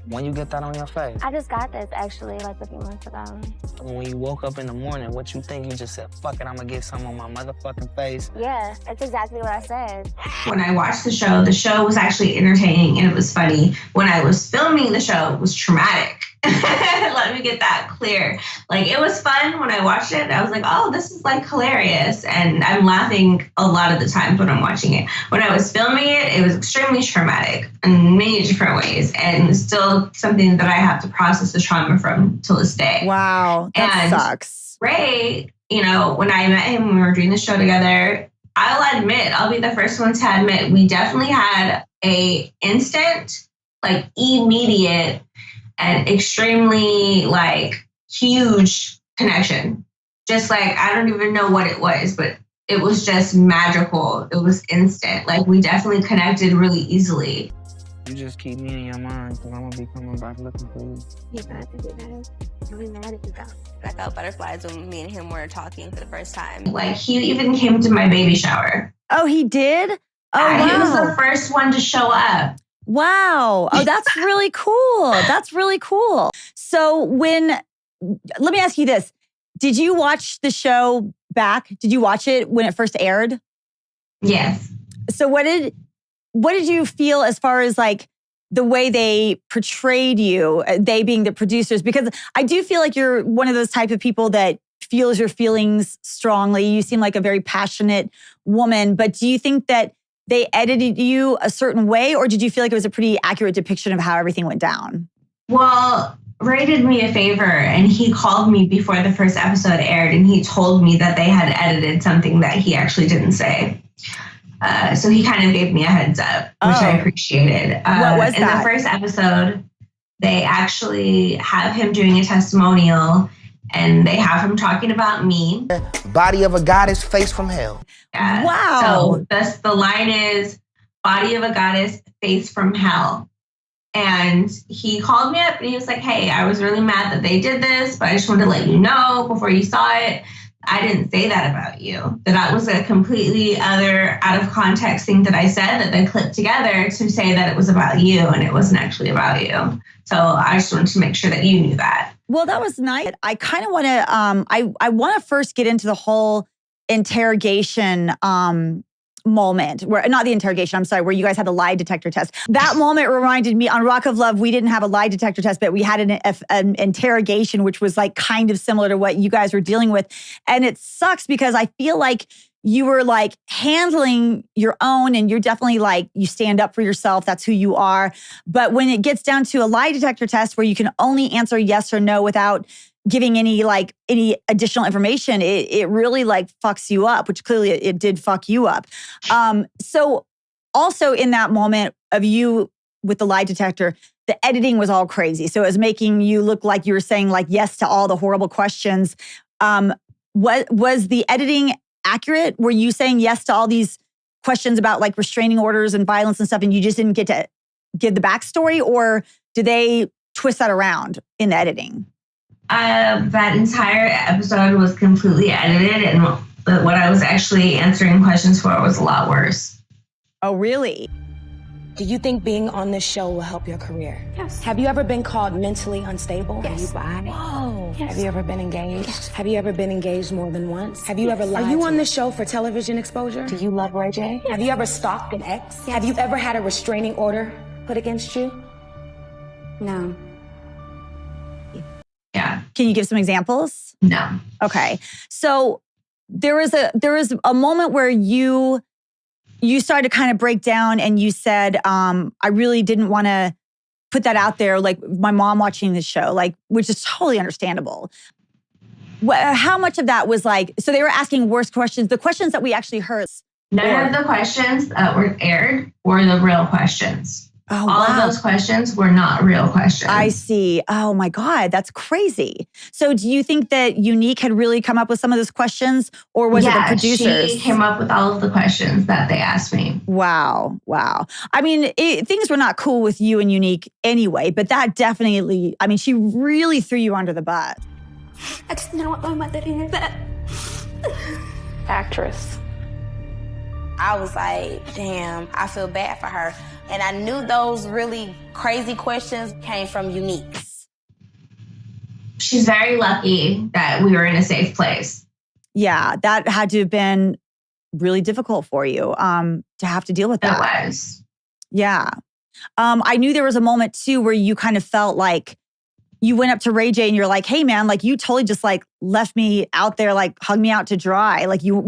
When you get that on your face? I just got this, actually, like a few months ago. When you woke up in the morning, what you think? You just said, fuck it, I'm gonna get some on my motherfucking face? Yeah, that's exactly what I said. When I watched the show was actually entertaining and it was funny. When I was filming the show, it was traumatic. Let me get that clear. Like, it was fun when I watched it. I was like, oh, this is like hilarious. And I'm laughing a lot of the times when I'm watching it. When I was filming it, it was extremely traumatic in many different ways. And still something that I have to process the trauma from till this day. Wow, that sucks. Ray, you know, when I met him, when we were doing the show together, I'll be the first one to admit, we definitely had a instant, like immediate and extremely like huge connection. Just like, I don't even know what it was, but it was just magical. It was instant. Like, we definitely connected really easily. You just keep me in your mind, because I'm gonna be coming back looking for you. You got to do that. I'll be mad if you go. I felt butterflies when me and him were talking for the first time. Like, he even came to my baby shower. Oh, he did? Oh, wow. He was the first one to show up. Wow. Oh, that's really cool. That's really cool. So let me ask you this. Did you watch the show back? Did you watch it when it first aired? Yes. So what did you feel as far as like the way they portrayed you, they being the producers? Because I do feel like you're one of those type of people that feels your feelings strongly. You seem like a very passionate woman, but do you think that they edited you a certain way, or did you feel like it was a pretty accurate depiction of how everything went down? Well, Ray did me a favor and he called me before the first episode aired and he told me that they had edited something that he actually didn't say. So he kind of gave me a heads up, which I appreciated. What was that? In the first episode, they actually have him doing a testimonial and they have him talking about me. Body of a goddess, face from hell. Yeah. Wow. So the line is, body of a goddess, face from hell. And he called me up and he was like, hey, I was really mad that they did this, but I just wanted to let you know before you saw it. I didn't say that about you. That was a completely other out of context thing that I said that they clipped together to say that it was about you and it wasn't actually about you. So I just wanted to make sure that you knew that. Well, that was nice. I kind of want to, I want to first get into the whole interrogation moment, where not the interrogation, I'm sorry, where you guys had the lie detector test. That moment reminded me, on Rock of Love, we didn't have a lie detector test, but we had an interrogation, which was like kind of similar to what you guys were dealing with. And it sucks because I feel like you were like handling your own and you're definitely like, you stand up for yourself. That's who you are. But when it gets down to a lie detector test where you can only answer yes or no without giving any additional information, it really like fucks you up, which clearly it did fuck you up. So also in that moment of you with the lie detector, the editing was all crazy. So it was making you look like you were saying like yes to all the horrible questions. What was the editing accurate? Were you saying yes to all these questions about like restraining orders and violence and stuff, and you just didn't get to give the backstory, or did they twist that around in the editing? That entire episode was completely edited, and what I was actually answering questions for was a lot worse. Oh, really? Do you think being on this show will help your career? Yes. Have you ever been called mentally unstable? Yes. Have you lied? Whoa. Yes. Have you ever been engaged? Yes. Have you ever been engaged more than once? Have you ever lied? Are you on this show for television exposure? Do you love Ray J? Yes. Have you ever stalked an ex? Yes. Have you ever had a restraining order put against you? No. Yeah. Can you give some examples? No. Okay. So there was a moment where you started to kind of break down and you said, I really didn't want to put that out there, like my mom watching this show, like, which is totally understandable. How much of that was like, so they were asking worse questions, the questions that we actually heard? None of the questions that were aired were the real questions. Oh, All of those questions were not real questions. I see. Oh my God, that's crazy. So do you think that Unique had really come up with some of those questions, or was it the producers? She came up with all of the questions that they asked me. Wow. I mean, things were not cool with you and Unique anyway, but that definitely, I mean, she really threw you under the bus. I just know what my mother did that. Actress. I was like, damn, I feel bad for her. And I knew those really crazy questions came from Unique's. She's very lucky that we were in a safe place. Yeah, that had to have been really difficult for you to have to deal with that. It was. Yeah. I knew there was a moment too where you kind of felt like you went up to Ray J and you're like, hey man, like you totally just like left me out there, like hung me out to dry. Like you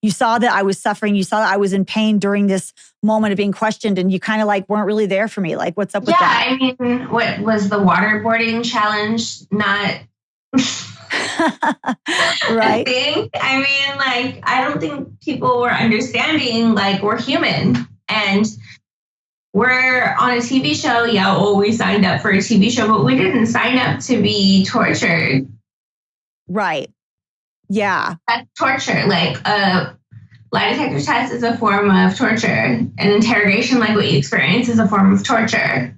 saw that I was suffering. You saw that I was in pain during this moment of being questioned and you kind of like weren't really there for me. Like what's up with that? Yeah, I mean, what was the waterboarding challenge not right? a thing? I mean, like, I don't think people were understanding, like, we're human and we're on a TV show. Yeah, well, we signed up for a TV show, but we didn't sign up to be tortured. Right. Yeah. That's torture. Like a lie detector test is a form of torture. An interrogation, like what you experience, is a form of torture.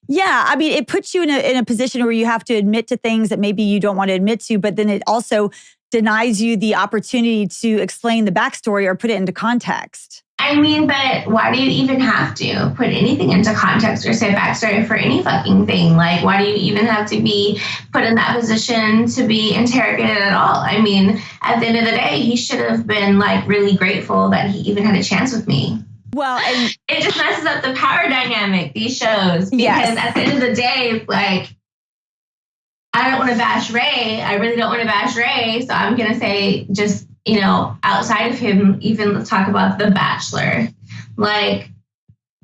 Yeah. I mean, it puts you in a position where you have to admit to things that maybe you don't want to admit to, but then it also denies you the opportunity to explain the backstory or put it into context. I mean, but why do you even have to put anything into context or say backstory for any fucking thing? Like, why do you even have to be put in that position to be interrogated at all? I mean, at the end of the day, he should have been like really grateful that he even had a chance with me. Well, and it just messes up the power dynamic, these shows, because at the end of the day, like, I don't want to bash Ray. I really don't want to bash Ray. So I'm going to say just, you know, outside of him, even let's talk about The Bachelor. Like,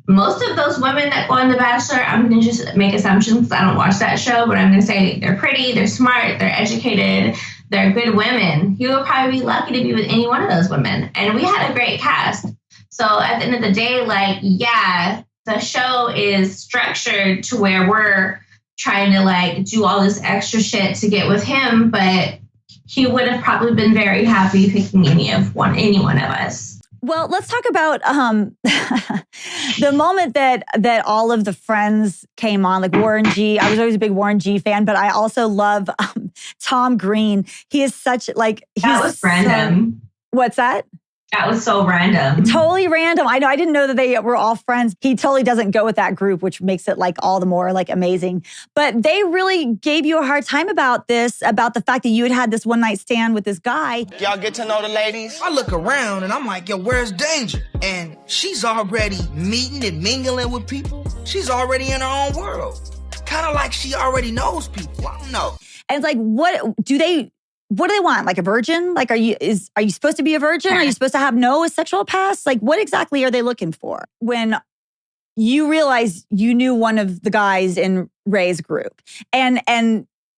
most of those women that go on The Bachelor, I'm going to just make assumptions because I don't watch that show, but I'm going to say they're pretty, they're smart, they're educated, they're good women. He would probably be lucky to be with any one of those women. And we had a great cast. So at the end of the day, like, yeah, the show is structured to where we're trying to like do all this extra shit to get with him, but he would have probably been very happy picking any one of us. Well, let's talk about the moment that all of the friends came on, like Warren G. I was always a big Warren G fan, but I also love Tom Green. He is such like that was random. What's that? That was so random. Totally random. I know. I didn't know that they were all friends. He totally doesn't go with that group, which makes it like all the more like amazing. But they really gave you a hard time about this, about the fact that you had this one night stand with this guy. Y'all get to know the ladies? I look around and I'm like, yo, where's Danger? And she's already meeting and mingling with people. She's already in her own world. Kind of like she already knows people. I don't know. And it's like, what do they want? Like a virgin? Like, are you supposed to be a virgin? Are you supposed to have no sexual past? Like, what exactly are they looking for? When you realize you knew one of the guys in Ray's group, and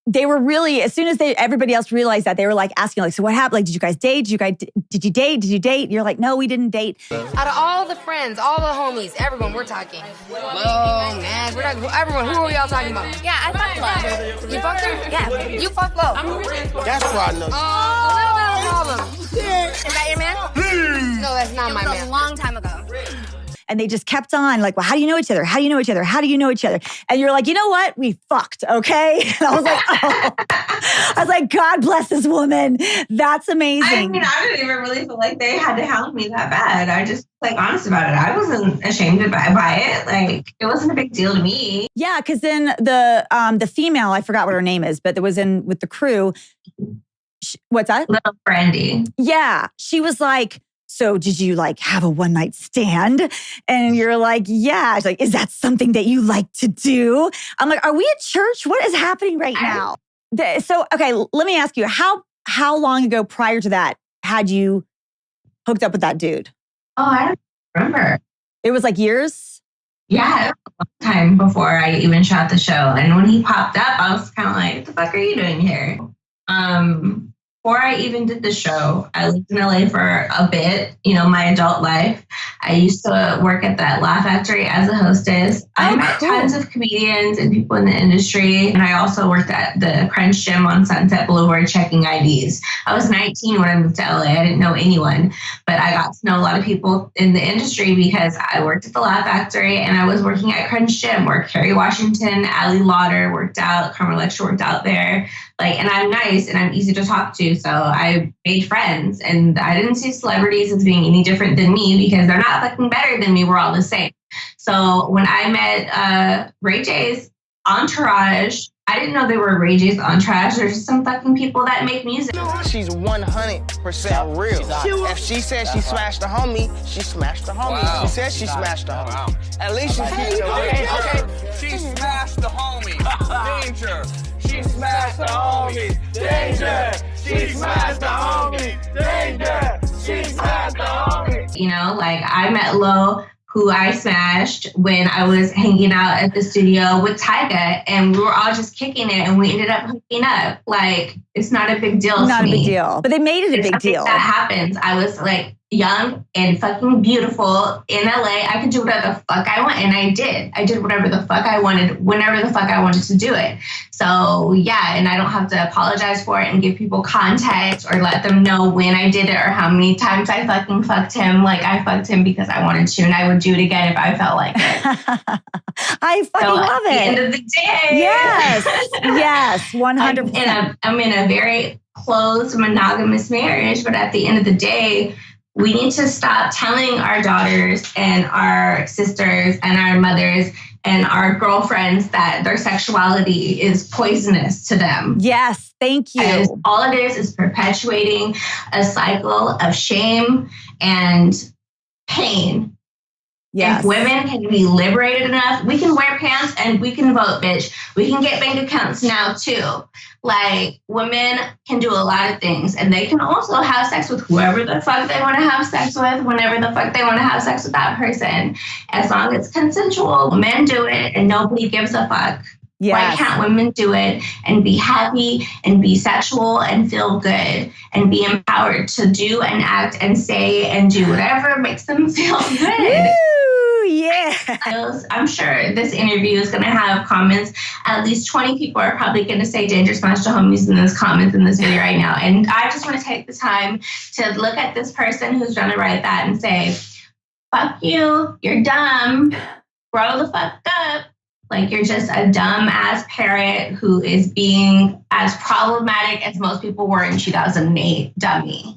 they were really, as soon as everybody else realized that, they were like asking, like, so what happened? Like, did you guys date? Did you date? Did you date? And you're like, no, we didn't date. Out of all the friends, all the homies, everyone, we're talking. Oh man, we're talking. Everyone, who are y'all talking about? Yeah, I fucked Love. You fucked her? Yeah. You fucked Love. That's why I know. Oh, a little bit of a problem. Is that your man? No, that's not my It was man. a long time ago. And they just kept on like, well, how do you know each other? How do you know each other? How do you know each other? And you're like, you know what? We fucked, okay? And I was like, oh. I was like, God bless this woman. That's amazing. I mean, I didn't even really feel like they had to hound me that bad. I just like honest about it. I wasn't ashamed by it. Like, it wasn't a big deal to me. Yeah, because then the female, I forgot what her name is, but that was in with the crew. What's that? Little Brandy. Yeah, she was like, so did you like have a one night stand? And you're like, yeah. She's like, is that something that you like to do? I'm like, are we at church? What is happening right now? So, okay, let me ask you, how long ago prior to that had you hooked up with that dude? Oh, I don't remember. It was like years? Yeah, it was a long time before I even shot the show. And when he popped up, I was kind of like, what the fuck are you doing here? Before I even did the show, I lived in LA for a bit, you know, my adult life. I used to work at that Laugh Factory as a hostess. I met tons of comedians and people in the industry. And I also worked at the Crunch Gym on Sunset Boulevard checking IDs. I was 19 when I moved to LA. I didn't know anyone, but I got to know a lot of people in the industry because I worked at the Laugh Factory and I was working at Crunch Gym where Kerry Washington, Ali Lauder worked out, Carmen Lecter worked out there. Like, and I'm nice and I'm easy to talk to. So I made friends and I didn't see celebrities as being any different than me because they're not fucking better than me. We're all the same. So when I met Ray J's entourage, I didn't know they were Ray J's entourage. There's just some fucking people that make music. She's 100% real. If she said she smashed the homie, she smashed the homie. Wow. She said she smashed the homie. At least she's keeping Okay. She smashed the homie. Danger. She smashed the homie. Danger. She smashed the homie. Danger. She smashed the homie. You know, like I met Lo, who I smashed when I was hanging out at the studio with Tyga, and we were all just kicking it, and we ended up hooking up. Like, it's not a big deal to me. Not a big deal. But they made it a big deal. That happens. I was like young and fucking beautiful in LA. I could do whatever the fuck I want, and I did. I did whatever the fuck I wanted, whenever the fuck I wanted to do it. So yeah, and I don't have to apologize for it and give people context or let them know when I did it or how many times I fucking fucked him. Like, I fucked him because I wanted to, and I would do it again if I felt like it. I fucking love it. At the end of the day. Yes, 100%. I'm in a very closed monogamous marriage, but at the end of the day, we need to stop telling our daughters and our sisters and our mothers and our girlfriends that their sexuality is poisonous to them. Yes, thank you. And all it is perpetuating a cycle of shame and pain. Yes. If women can be liberated enough, we can wear pants and we can vote, bitch. We can get bank accounts now too. Like, women can do a lot of things, and they can also have sex with whoever the fuck they want to have sex with, whenever the fuck they want to have sex with that person. As long as it's consensual, men do it and nobody gives a fuck. Yes. Why can't women do it and be happy and be sexual and feel good and be empowered to do and act and say and do whatever makes them feel good? Woo, yeah. I'm sure this interview is going to have comments. At least 20 people are probably going to say Danger Smash to Homies in those comments in this video right now. And I just want to take the time to look at this person who's going to write that and say, fuck you, you're dumb, grow the fuck up. Like, you're just a dumb-ass parent who is being as problematic as most people were in 2008, dummy.